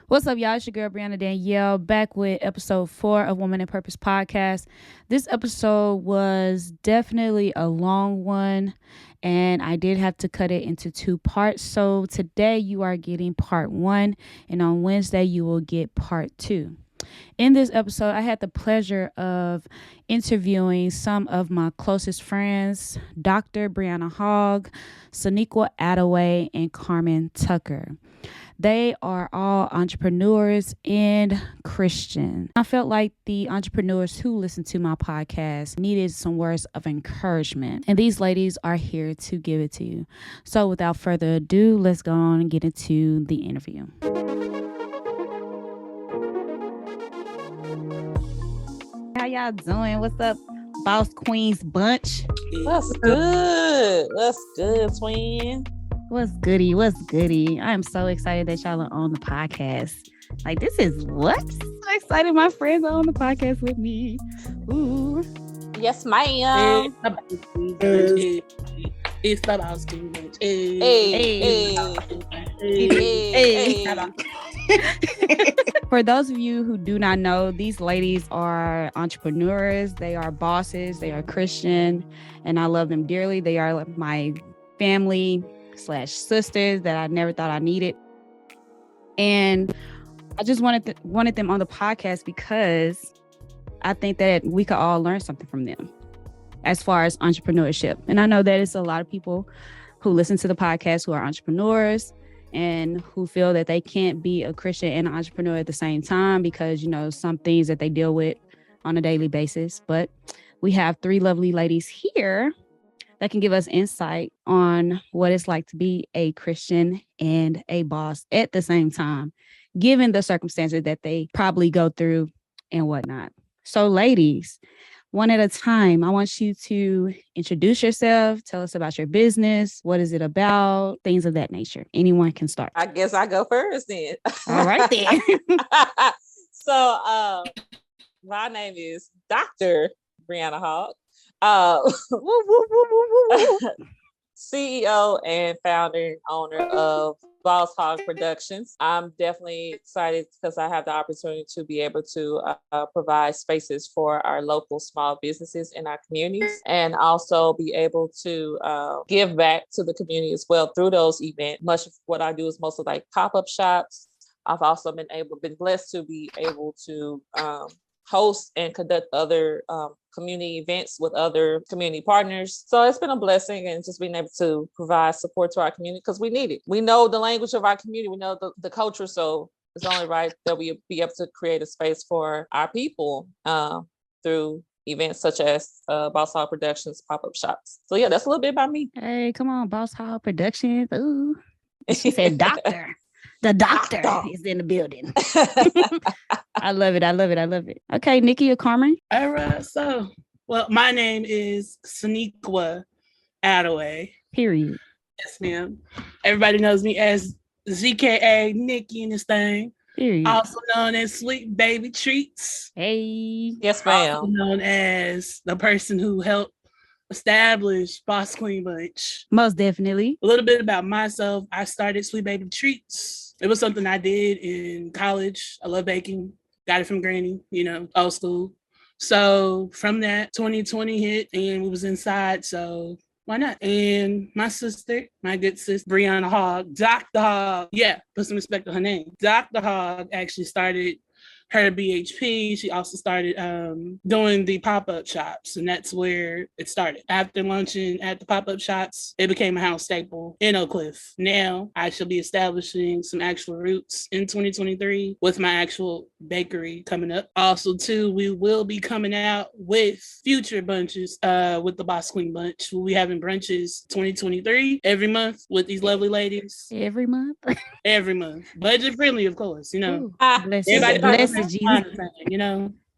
What's up, y'all? It's your girl, Brianna Danielle, back with episode 4 of Woman in Purpose podcast. This episode was definitely a long one, and I did have to cut it into 2 parts. So today you are getting part 1, and on Wednesday you will get part 2. In this episode, I had the pleasure of interviewing some of my closest friends, Dr. Brianna Hogg, Soniqua Adaway, and Karmen Tucker. They are all entrepreneurs and Christian. I felt like the entrepreneurs who listen to my podcast needed some words of encouragement, and these ladies are here to give it to you. So without further ado, let's go on and get into the interview. How y'all doing? What's up, Boss Queens bunch? What's good? What's good, twin? What's goody? What's goody? I am so excited that y'all are on the podcast. Like, this is what? So excited my friends are on the podcast with me. Ooh. Yes, ma'am. It's the Boss Queen. For those of you who do not know, these ladies are entrepreneurs. They are bosses. They are Christian, and I love them dearly. They are my family/sisters that I never thought I needed. And I just wanted them on the podcast because I think that we could all learn something from them as far as entrepreneurship. And I know that it's a lot of people who listen to the podcast who are entrepreneurs and who feel that they can't be a Christian and an entrepreneur at the same time because, you know, some things that they deal with on a daily basis. But we have 3 lovely ladies here that can give us insight on what it's like to be a Christian and a boss at the same time, given the circumstances that they probably go through and whatnot. So ladies, one at a time, I want you to introduce yourself, tell us about your business, what is it about, things of that nature. Anyone can start. I guess I go first then. All right then. So my name is Dr. Brianna Hogg. CEO and founder and owner of Boss Hogg Productions. I'm definitely excited because I have the opportunity to be able to provide spaces for our local small businesses in our communities, and also be able to give back to the community as well through those events. Much of what I do is mostly like pop-up shops. I've also been blessed to be able to host and conduct other community events with other community partners. So it's been a blessing, and just being able to provide support to our community because we need it. We know the language of our community. We know the culture. So it's only right that we be able to create a space for our people through events such as Boss Hogg Productions pop-up shops. So yeah, that's a little bit about me. Hey, come on, Boss Hogg Productions. Ooh. She said doctor. The doctor is in the building. I love it. I love it. I love it. Okay, Nikki or Karmen? All right. So, my name is Soniqua Adaway. Period. Yes, ma'am. Everybody knows me as ZKA Nikki in this thing. Period. Also known as Sweet Baby Treats. Hey. Yes, ma'am. Also known as the person who helped establish Boss Queen Bunch. Most definitely. A little bit about myself. I started Sweet Baby Treats. It was something I did in college. I love baking. Got it from Granny, old school. So from that, 2020 hit and we was inside. So why not? And my sister, my good sister, Brianna Hogg, Dr. Hogg. Yeah, put some respect on her name. Dr. Hogg actually started her BHP. She also started doing the pop-up shops, and that's where it started. After lunching at the pop-up shops, it became a house staple in Oak Cliff. Now I shall be establishing some actual roots in 2023 with my actual bakery coming up. Also, too, we will be coming out with future bunches with the Boss Queen Bunch. We'll be having brunches 2023 every month with these lovely ladies. Every month? Every month. Budget friendly, of course, Ooh, Everybody bless Jesus. I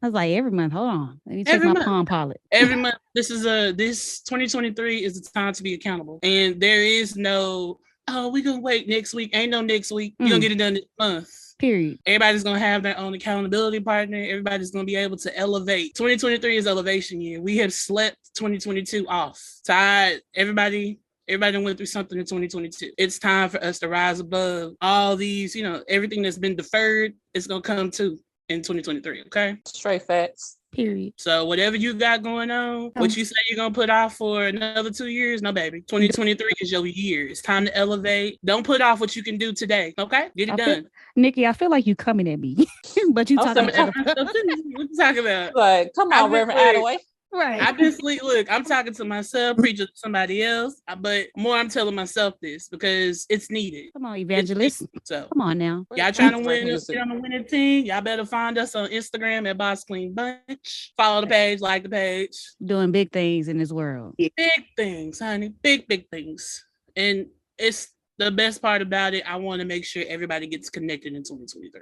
was like, every month. Hold on. Let me check every my month. Palm Pilot. Every month. This 2023 is the time to be accountable. And there is no, we're going to wait next week. Ain't no next week. You're going to get it done this month. Period. Everybody's going to have their own accountability partner. Everybody's going to be able to elevate. 2023 is elevation year. We have slept 2022 off. Tired. Everybody Everybody done went through something in 2022. It's time for us to rise above all these, everything that's been deferred is going to come to in 2023. Okay. Straight facts. Period. So whatever you got going on, what you say you're going to put off for another 2 years, no, baby. 2023 is your year. It's time to elevate. Don't put off what you can do today. Okay. Get it done. Nikki, I feel like you coming at me, but you talking about what you talking about? Like, come on, Reverend Adaway. Right. I've been sleep. Look, I'm talking to myself, preaching to somebody else, but more I'm telling myself this because it's needed. Come on, evangelist. So come on now. Y'all trying to win on the winning team? Y'all better find us on Instagram at Boss Clean Bunch. Follow the page, like the page. Doing big things in this world. Big things, honey. Big things. And it's the best part about it. I want to make sure everybody gets connected in 2023.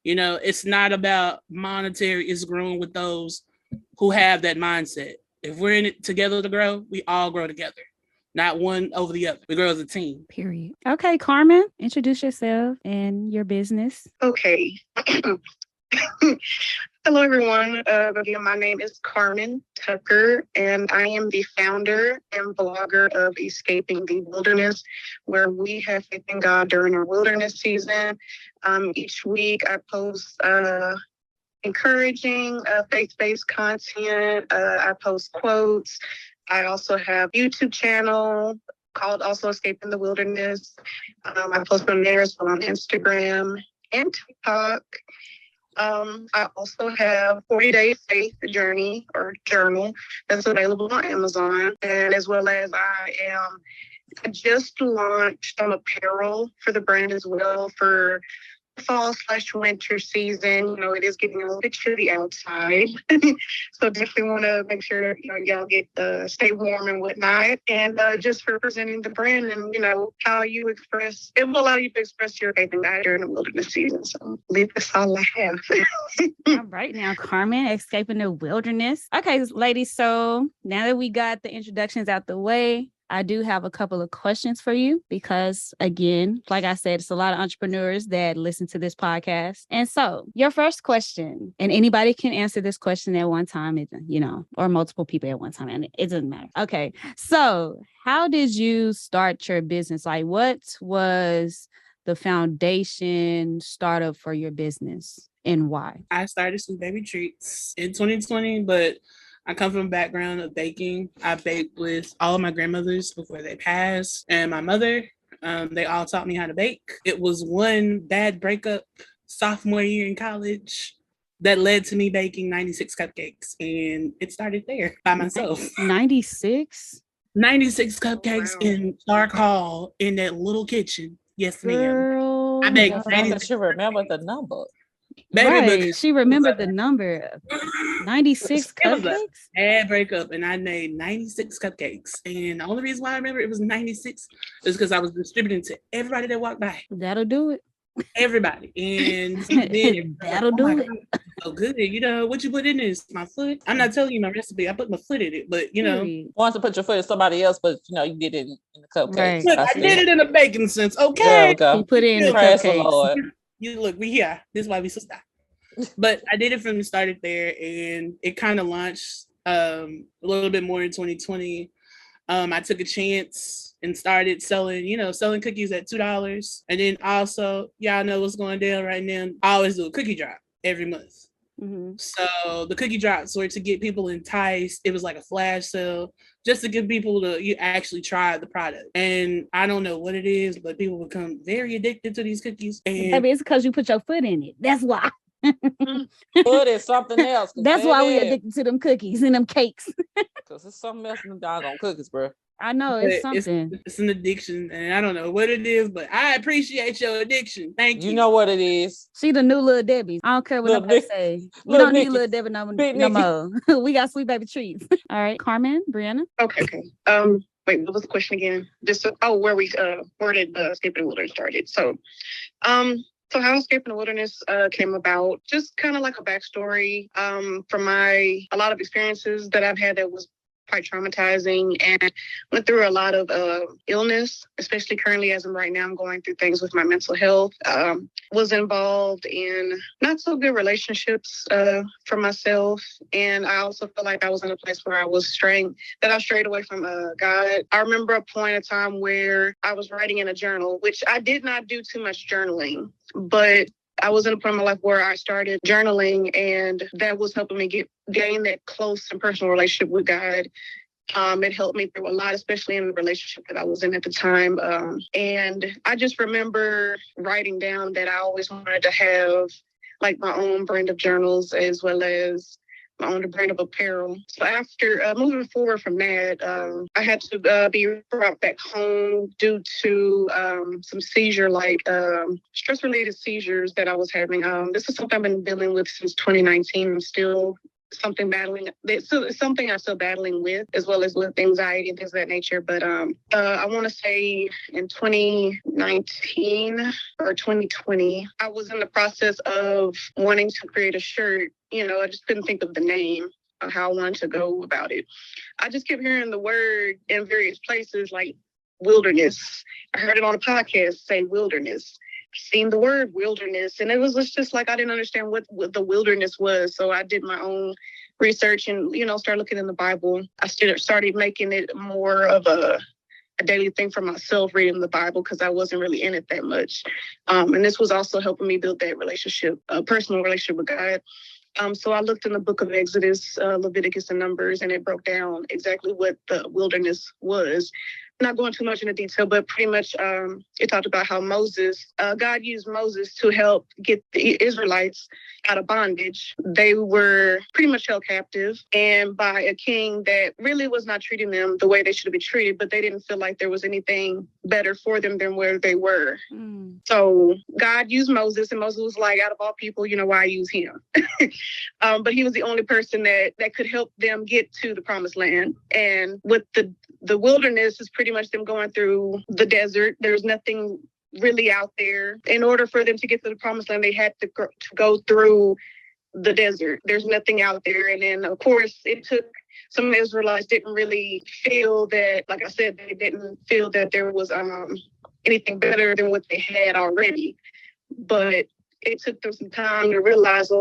It's not about monetary. It's growing with those who have that mindset. If we're in it together to grow, we all grow together. Not one over the other. We grow as a team. Period. Okay, Karmen, introduce yourself and your business. Okay. Hello, everyone. Again, my name is Karmen Tucker, and I am the founder and blogger of Escaping the Wilderness, where we have faith in God during our wilderness season. Each week, I post encouraging faith-based content. I post quotes. I also have a YouTube channel called also Escaping the Wilderness. I post on there as well on Instagram and TikTok. I also have 40-day faith journey or journal that's available on Amazon, and as well as I just launched some apparel for the brand as well for fall/winter season. It is getting a little bit chilly outside. So definitely want to make sure, y'all get stay warm and whatnot. And just for presenting the brand and, how you express, it will allow you to express your faith in God during the wilderness season. So I believe that's all I have. All right now, Karmen, Escaping the Wilderness. Okay, ladies. So now that we got the introductions out the way, I do have a couple of questions for you because, again, like I said, it's a lot of entrepreneurs that listen to this podcast. And so your first question, and anybody can answer this question at one time, or multiple people at one time, and it doesn't matter. Okay. So how did you start your business? Like, what was the foundation startup for your business and why? I started Sweet Baby Treats in 2020, but I come from a background of baking. I baked with all of my grandmothers before they passed, and my mother. They all taught me how to bake. It was one bad breakup sophomore year in college that led to me baking 96 cupcakes, and it started there by myself. 96? 96 cupcakes in Stark Hall in that little kitchen. Yes, ma'am. Girl, I baked. I should remember the number. Baby, right. She remembered the number. 96 cupcakes? Bad breakup, and I made 96 cupcakes. And the only reason why I remember it was 96 is because I was distributing to everybody that walked by. That'll do it. Everybody. And then that'll do it. God, so good. What you put in this? My foot? I'm not telling you my recipe. I put my foot in it, but want to put your foot in somebody else, but you did it in the cupcakes. Right. Look, I did it in a baking sense. Okay. You put it in the cupcakes. We here. This is why we sister. But I did it from the started there, and it kind of launched a little bit more in 2020. I took a chance and started selling cookies at $2. And then also, y'all know what's going down right now. I always do a cookie drop every month. Mm-hmm. So the cookie drops were to get people enticed. It was like a flash sale just to get people to actually try the product. And I don't know what it is, but people become very addicted to these cookies. And maybe it's because you put your foot in it. That's why. Foot is something else. That's why we addicted to them cookies and them cakes. Because it's something else in them doggone cookies, bro. I know it's something. It's an addiction, and I don't know what it is, but I appreciate your addiction. Thank you. You know what it is. She the new little Debbie. I don't care what nobody say. We don't need little Debbie no more. We got Sweet Baby Treats. All right, Karmen, Brianna. Okay. Wait, what was the question again? Where did Escaping the Wilderness started? So how Escaping the Wilderness came about, just kind of like a backstory from a lot of experiences that I've had that was quite traumatizing, and went through a lot of illness, especially currently as of right now. I'm going through things with my mental health. Was involved in not so good relationships for myself. And I also feel like I was in a place where I strayed away from God. I remember a point in time where I was writing in a journal, which I did not do too much journaling, but I was in a point in my life where I started journaling, and that was helping me gain that close and personal relationship with God. It helped me through a lot, especially in the relationship that I was in at the time. And I just remember writing down that I always wanted to have like my own brand of journals as well as my own brand of apparel. So after moving forward from that, I had to be brought back home due to some seizure-like stress-related seizures that I was having. This is something I've been dealing with since 2019. I'm still it's something I'm still battling with, as well as with anxiety and things of that nature. But I want to say in 2019 or 2020, I was in the process of wanting to create a shirt. I just couldn't think of the name or how I wanted to go about it. I just kept hearing the word in various places like wilderness. I heard it on a podcast say wilderness. Seen the word wilderness, and it was just like I didn't understand what the wilderness was. So I did my own research and started looking in the Bible. I started making it more of a daily thing for myself, reading the Bible, because I wasn't really in it that much. And this was also helping me build that relationship, a personal relationship with God. So I looked in the book of Exodus, Leviticus, and Numbers, and it broke down exactly what the wilderness was. Not going too much into detail, but pretty much it talked about how God used Moses to help get the Israelites out of bondage. They were pretty much held captive and by a king that really was not treating them the way they should have been treated, but they didn't feel like there was anything better for them than where they were. So God used Moses, and Moses was like, out of all people, why use him? But he was the only person that could help them get to the promised land. And with the wilderness is pretty much them going through the desert. There's nothing really out there. In order for them to get to the promised land, they had to go through the desert. There's nothing out there. And then, of course, it took some Israelites didn't really feel that, like I said, they didn't feel that there was anything better than what they had already. But it took them some time to realize,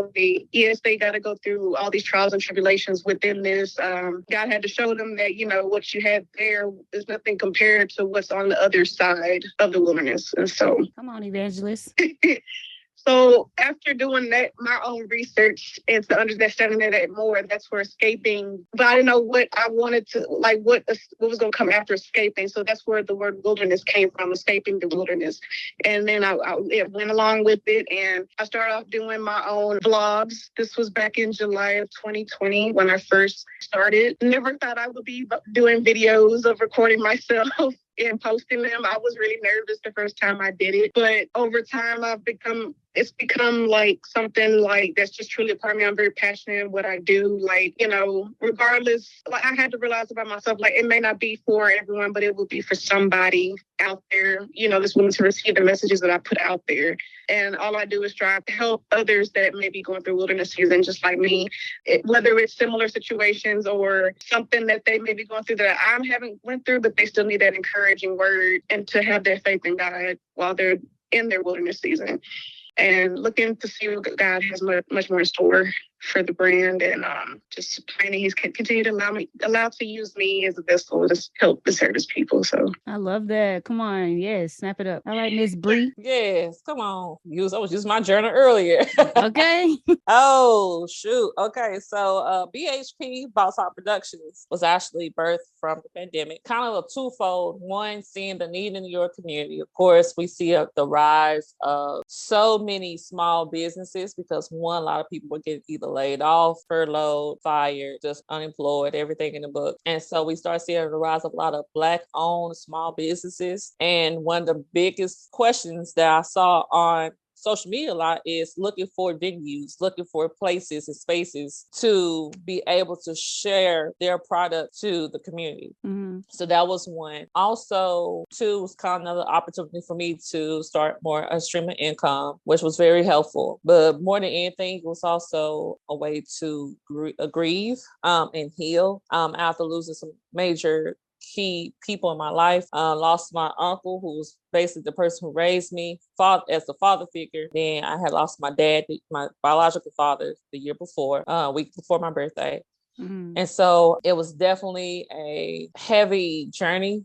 yes, they got to go through all these trials and tribulations within this. God had to show them that, what you had there is nothing compared to what's on the other side of the wilderness. And so, come on, evangelist. So after doing that, my own research and to understanding that more, that's where escaping. But I didn't know what I wanted to, like what was going to come after escaping. So that's where the word wilderness came from, escaping the wilderness. And then I went along with it, and I started off doing my own vlogs. This was back in July of 2020 when I first started. Never thought I would be doing videos of recording myself and posting them. I was really nervous the first time I did it. But over time, it's become like something like that's just truly a part of me. I'm very passionate in what I do. Like, regardless, like I had to realize about myself, like it may not be for everyone, but it will be for somebody out there, that's willing to receive the messages that I put out there. And all I do is strive to help others that may be going through wilderness season, just like me, whether it's similar situations or something that they may be going through that I haven't went through, but they still need that encouraging word and to have their faith in God while they're in their wilderness season. And looking to see what God has much more in store for the brand, and just planning He's continue to allow to use me as a vessel to help and serve His people. So I love that. Come on, yes, snap it up. All right, Miss Bree. Yes, come on. I was using my journal earlier. Okay. Oh shoot. Okay, so BHP Boss Hog Productions was actually birthed from the pandemic. Kind of a twofold. One, seeing the need in your community. Of course, we see the rise of so many small businesses because one, a lot of people were getting either laid off, furloughed, fired, just unemployed, everything in the book. And so we start seeing the rise of a lot of Black-owned small businesses. And one of the biggest questions that I saw on social media a lot is looking for venues, looking for places and spaces to be able to share their product to the community. Mm-hmm. So that was one. Also, two was kind of another opportunity for me to start more a stream of income, which was very helpful. But more than anything, it was also a way to grieve and heal after losing some major key people in my life. Lost my uncle, who was basically the person who raised me as the father figure. Then I had lost my dad, my biological father, the year before, week before my birthday. Mm-hmm. And so it was definitely a heavy journey.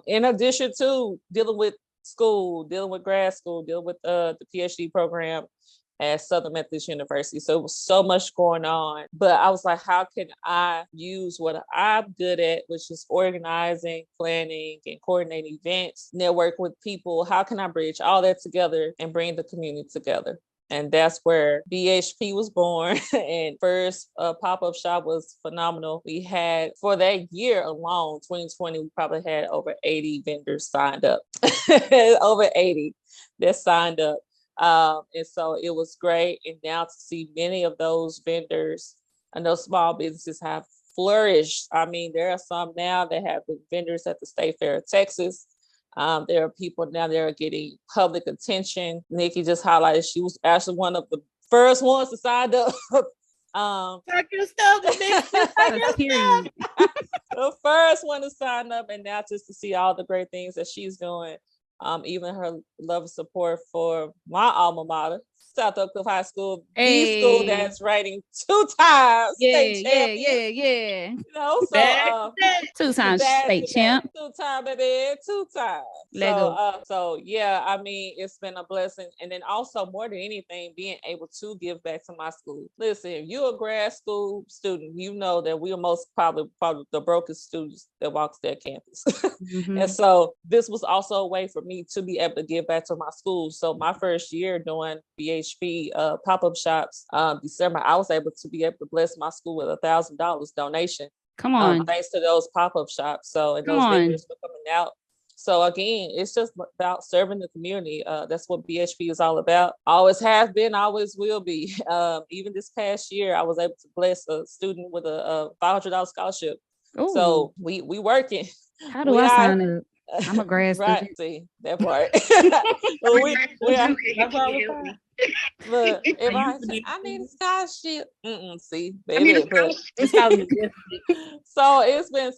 In addition to dealing with school, dealing with grad school, dealing with the PhD program at Southern Methodist University. So it was so much going on. But I was like, how can I use what I'm good at, which is organizing, planning, and coordinating events, network with people? How can I bridge all that together and bring the community together? And that's where BHP was born. And first pop-up shop was phenomenal. We had, for that year alone, 2020, we probably had over 80 vendors signed up. Over 80 that signed up. And so it was great. And now to see many of those vendors and those small businesses have flourished. I mean, there are some now that have been vendors at the State Fair of Texas. There are people now that are getting public attention. Nikki just highlighted she was actually one of the first ones to sign up. Talk your stuff, Period. The first one to sign up, and now just to see all the great things that she's doing. Even her love and support for my alma mater, South Oak Cliff High School, the school that's rating 2 times state champion. Yeah. You know, so 2 times state champ. 2 times, baby, 2 times. So yeah, I mean, it's been a blessing. And then also more than anything, being able to give back to my school. Listen, if you're a grad school student, you know that we are most probably the brokest students that walks that campus. Mm-hmm. And so this was also a way for me to be able to give back to my school. So my first year doing BHP pop-up shops, December, I was able to be able to bless my school with $1,000 donation. Come on. Thanks to those pop-up shops. So, and those vendors were coming out. So again, it's just about serving the community. That's what BHP is all about. Always has been, always will be. Even this past year, I was able to bless a student with a $500 scholarship. Ooh. So we working. How do I sign up? I'm a grad student. Right, see that part. Look, if I need a scholarship, see, baby. So it's been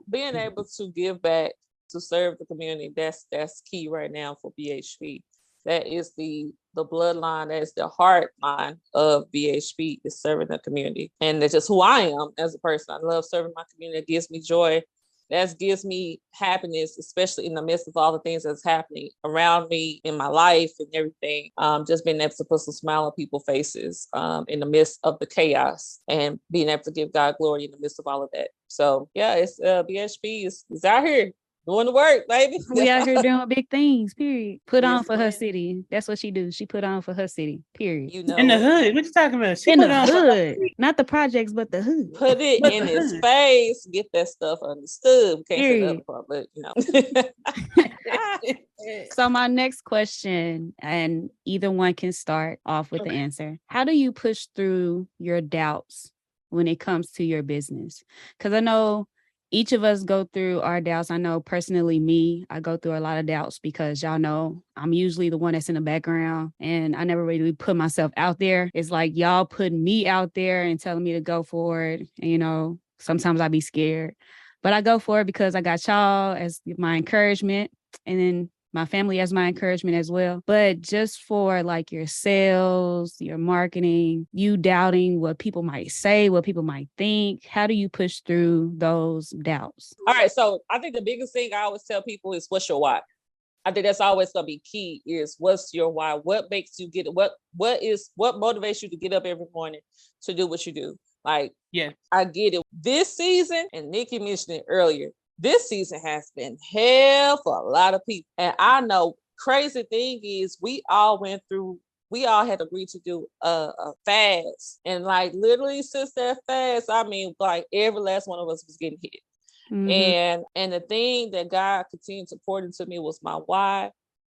being able to give back, to serve the community. That's key right now for BHP. That is the bloodline. That is the heart line of BHP, is serving the community, and that's just who I am as a person. I love serving my community. It gives me joy. That gives me happiness, especially in the midst of all the things that's happening around me in my life and everything. Just being able to put some smile on people's faces in the midst of the chaos, and being able to give God glory in the midst of all of that. So yeah, it's BHP is out here doing the work, baby. We out here doing big things, period. Put on for her city. That's what she do. She put on for her city, period. You know, in the hood. What you talking about? She in the hood. Not the projects, but the hood. Put it in his face. Get that stuff understood. We can't say the other part, but you know. So my next question, and either one can start off with the answer. How do you push through your doubts when it comes to your business? Because I know each of us go through our doubts. I know personally I go through a lot of doubts because y'all know I'm usually the one that's in the background, and I never really put myself out there. It's like y'all putting me out there and telling me to go for it. And, you know, sometimes I be scared, but I go for it because I got y'all as my encouragement, and then my family has my encouragement as well. But just for like your sales, your marketing, you doubting what people might say, what people might think, how do you push through those doubts? All right. So I think the biggest thing I always tell people is, what's your why? I think that's always going to be key, is what's your why? What makes you what motivates you to get up every morning to do what you do? Like, yeah, I get it. This season, and Nikki mentioned it earlier, this season has been hell for a lot of people. And I know crazy thing is we all had agreed to do a fast. And like literally since that fast, I mean, like every last one of us was getting hit. Mm-hmm. And the thing that God continued to pour into me was my why.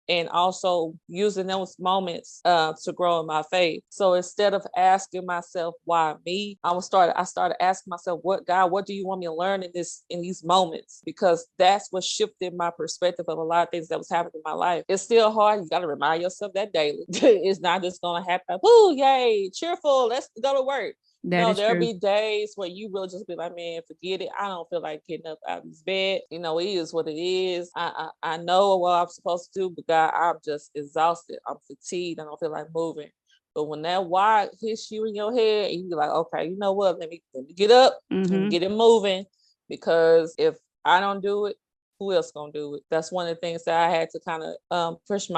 and also using those moments to grow in my faith. So instead of asking myself why me, I started asking myself, what do you want me to learn in these moments? Because that's what shifted my perspective of a lot of things that was happening in my life. It's still hard. You got to remind yourself that daily. It's not just going to happen. Woo, yay, cheerful. Let's go to work. There'll be days where you will just be like, man, forget it. I don't feel like getting up out of this bed. It is what it is. I know what I'm supposed to do, but God, I'm just exhausted. I'm fatigued. I don't feel like moving. But when that why hits you in your head, and you be like, okay, you know what? Let me get up and get it moving. Because if I don't do it, who else gonna do it? That's one of the things that I had to kind of push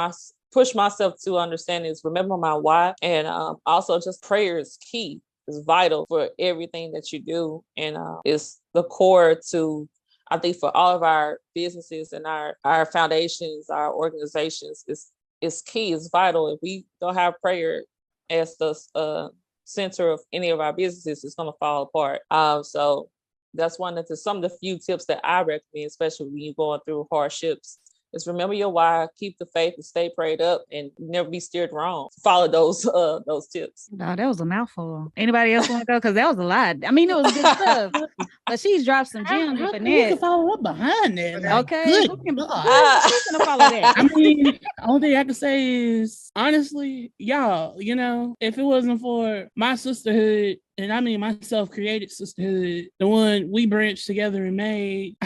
myself to understand is remember my why, and also just prayer is key. Is vital for everything that you do, and it's the core to, I think, for all of our businesses and our foundations, our organizations. Is key. It's vital. If we don't have prayer as the center of any of our businesses, it's going to fall apart. So that's some of the few tips that I recommend, especially when you're going through hardships. Is remember your why, keep the faith, and stay prayed up, and never be steered wrong. Follow those tips. No, that was a mouthful. Anybody else want to go? Because that was a lot. I mean, it was good stuff. But she's dropped some gems with Annette. You can follow up behind that. Like, okay. Good Who's gonna follow that? I mean, only thing I can say is, honestly, y'all, if it wasn't for my sisterhood, and I mean my self-created sisterhood, the one we branched together and made,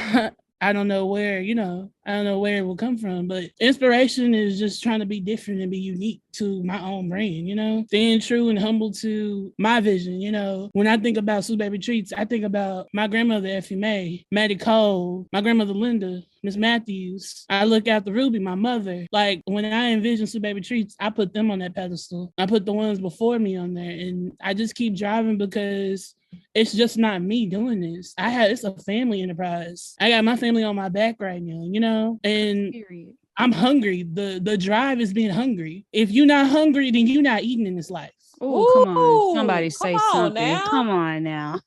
I don't know where it will come from, but inspiration is just trying to be different and be unique to my own brand, staying true and humble to my vision. When I think about Sweet Baby Treats, I think about my grandmother, Effie Mae, Maddie Cole, my grandmother, Linda, Miss Matthews. I look after Ruby, my mother. Like when I envision Sweet Baby Treats, I put them on that pedestal. I put the ones before me on there, and I just keep driving because it's just not me doing this. It's a family enterprise. I got my family on my back right now, and period. I'm hungry. The drive is being hungry. If you're not hungry, then you're not eating in this life. Oh, come on. Somebody say something. Now. Come on now.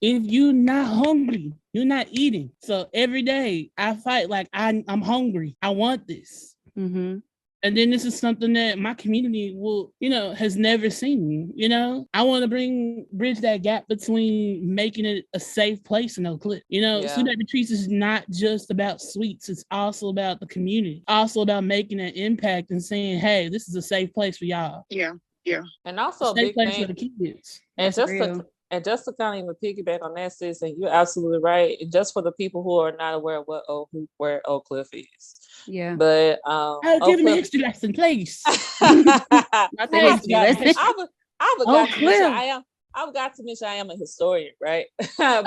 If you're not hungry, you're not eating. So every day I fight like I'm hungry. I want this. Mm-hmm. And then this is something that my community has never seen. I want to bridge that gap between making it a safe place in Oak Cliff. Sweet Baby Treats is not just about sweets. It's also about the community. Also about making an impact and saying, hey, this is a safe place for y'all. Yeah. And also a safe place for the kids. And just to kind of even piggyback on that, sis, and you're absolutely right. And just for the people who are not aware of where Oak Cliff is. Yeah. But give me a history lesson, please. I forgot to mention I am a historian, right? But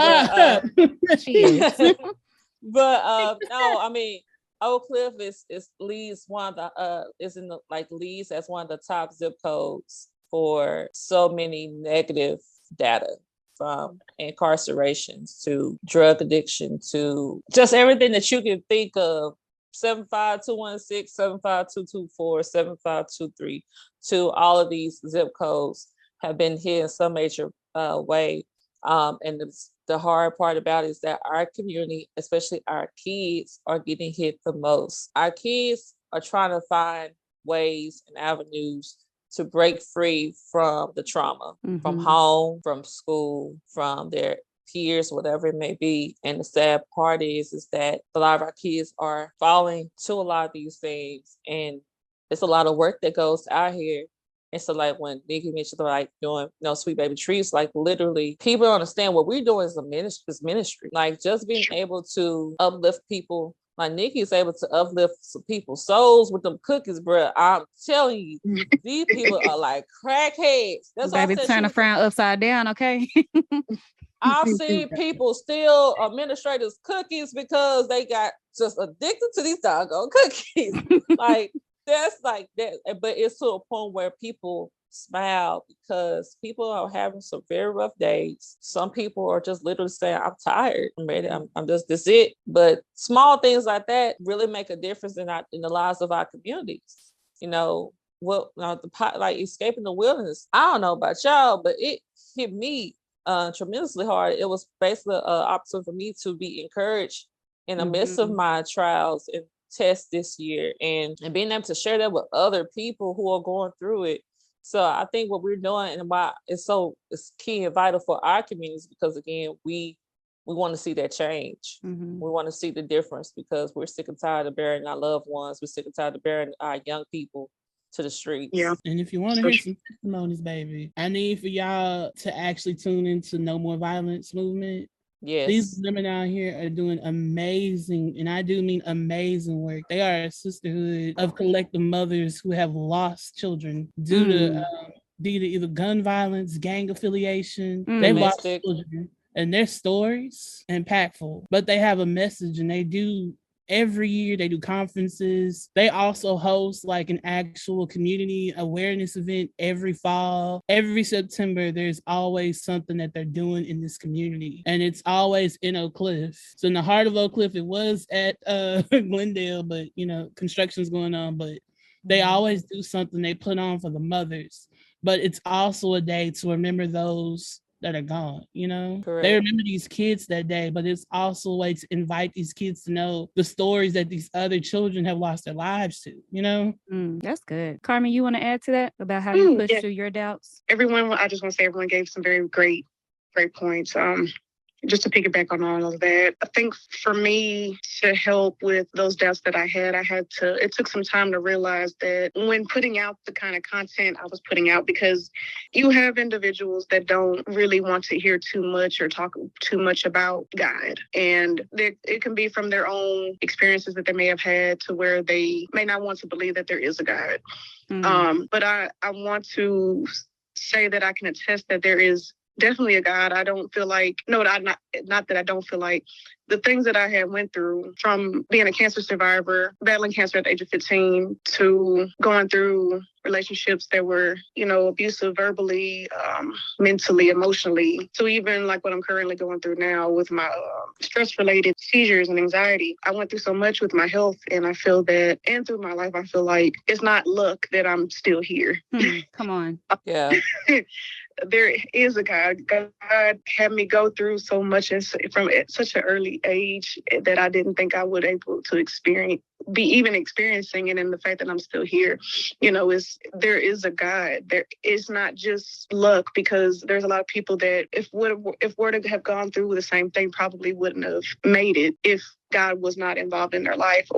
no, I mean, Oak Cliff leads as one of the top zip codes for so many negative data, from incarcerations to drug addiction to just everything that you can think of. 75216, 75224, 7523, to all of these zip codes have been hit in some major way. And the hard part about it is that our community, especially our kids, are getting hit the most. Our kids are trying to find ways and avenues to break free from the trauma, from home, from school, from their peers, whatever it may be. And the sad part is that a lot of our kids are falling to a lot of these things, and it's a lot of work that goes out here. And so, like when Nikki mentioned, like doing, Sweet Baby Treats, like literally, people don't understand what we're doing is ministry. Like just being able to uplift people. Like Nikki is able to uplift some people's souls with them cookies, bro. I'm telling you, these people are like crackheads. That's Baby, turn a frown upside down, okay? I've seen people steal administrators' cookies because they got just addicted to these doggone cookies. Like that's like that, but it's to a point where people smile because people are having some very rough days. Some people are just literally saying, "I'm tired. I'm ready. I'm just this it." But small things like that really make a difference in the lives of our communities. Like escaping the wilderness. I don't know about y'all, but it hit me tremendously hard. It was basically an opportunity for me to be encouraged in the midst of my trials and test this year, and being able to share that with other people who are going through it. So I think what we're doing and why it's key and vital for our communities, because again, we want to see that change. Mm-hmm. We want to see the difference, because we're sick and tired of burying our loved ones. We're sick and tired of burying our young people to the streets. Yeah. And if you want to hear some testimonies, baby, I need for y'all to actually tune into No More Violence movement. Yes. These women out here are doing amazing, and I do mean amazing work. They are a sisterhood of collective mothers who have lost children due to either gun violence, gang affiliation. They've lost children, and their stories impactful, but they have a message, and they do every year. They do conferences. They also host like an actual community awareness event every fall. Every September, there's always something that they're doing in this community. And it's always in Oak Cliff. So in the heart of Oak Cliff, it was at Glendale, but construction's going on. But they always do something they put on for the mothers. But it's also a day to remember those that are gone, Correct. They remember these kids that day, but it's also a way to invite these kids to know the stories that these other children have lost their lives to, That's good. Karmen, you want to add to that about how you push through your doubts? I just want to say everyone gave some very great points. Just to piggyback on all of that, I think for me to help with those doubts that I had it took some time to realize that when putting out the kind of content I was putting out, because you have individuals that don't really want to hear too much or talk too much about God. And it can be from their own experiences that they may have had to where they may not want to believe that there is a God. But I want to say that I can attest that there is definitely a God. I don't feel like, not that I don't feel like the things that I had went through, from being a cancer survivor, battling cancer at the age of 15, to going through relationships that were, abusive verbally, mentally, emotionally, to even like what I'm currently going through now with my stress-related seizures and anxiety. I went through so much with my health, and I feel that, and through my life, I feel like it's not luck that I'm still here. Come on. Yeah. There is a God. God had me go through so much from such an early age that I didn't think I would able to be even experiencing it. And the fact that I'm still here, there is a God. There is not just luck, because there's a lot of people that if were to have gone through the same thing, probably wouldn't have made it if God was not involved in their life.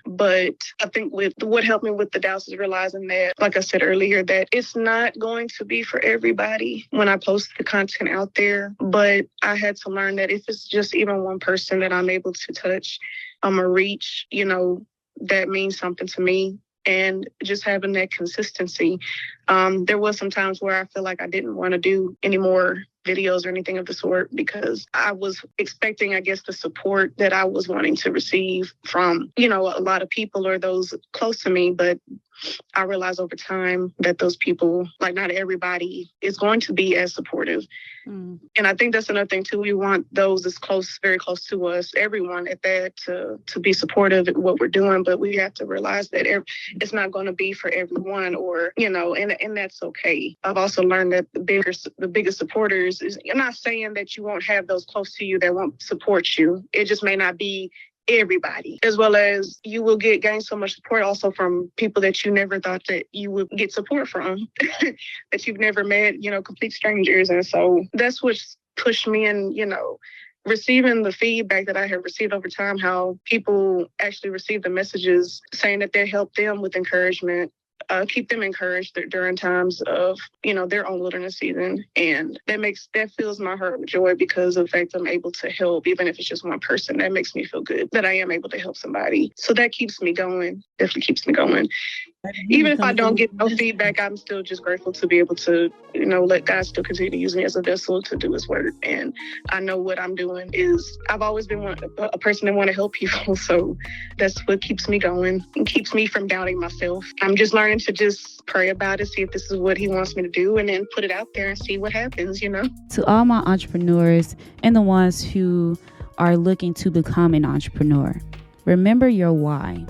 But I think what helped me with the doubts is realizing that, like I said earlier, that it's not going to be for everybody when I post the content out there. But I had to learn that if it's just even one person that I'm able to touch, I'm gonna reach, that means something to me. And just having that consistency. There was some times where I feel like I didn't want to do any more videos or anything of the sort, because I was expecting, I guess, the support that I was wanting to receive from, a lot of people or those close to me. But I realized over time that those people, like, not everybody is going to be as supportive. And I think that's another thing too. We want those that's close, very close to us, everyone at that, to be supportive of what we're doing. But we have to realize that it's not going to be for everyone, or, and that's okay. I've also learned that the biggest supporters is, you're not saying that you won't have those close to you that won't support you. It just may not be everybody, as well as you will gain so much support also from people that you never thought that you would get support from, that you've never met, complete strangers. And so that's what's pushed me in, receiving the feedback that I have received over time, how people actually receive the messages saying that they help them with encouragement, keep them encouraged during times of, their own wilderness season. And that fills my heart with joy, because of the fact that I'm able to help, even if it's just one person. That makes me feel good that I am able to help somebody. So that keeps me going, definitely keeps me going. Even if I don't get no feedback, I'm still just grateful to be able to, let God still continue to use me as a vessel to do his work. And I know what I'm doing I've always been a person that want to help people. So that's what keeps me going and keeps me from doubting myself. I'm just learning to just pray about it, see if this is what he wants me to do, and then put it out there and see what happens, To all my entrepreneurs and the ones who are looking to become an entrepreneur, remember your why.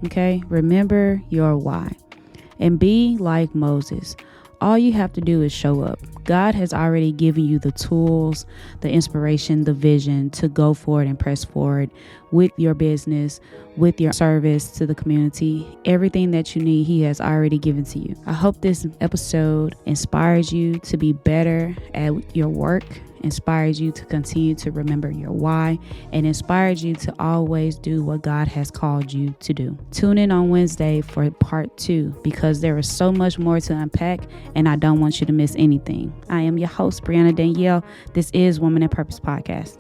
Okay, remember your why, and be like Moses. all you have to do is show up. God has already given you the tools, the inspiration, the vision to go forward and press forward with your business, with your service to the community. Everything that you need, He has already given to you. I hope this episode inspires you to be better at your work, inspires you to continue to remember your why, and inspires you to always do what God has called you to do. Tune in on Wednesday for part 2 because there is so much more to unpack and I don't want you to miss anything. I am your host, Brianna Danielle. This is Woman in Purpose Podcast.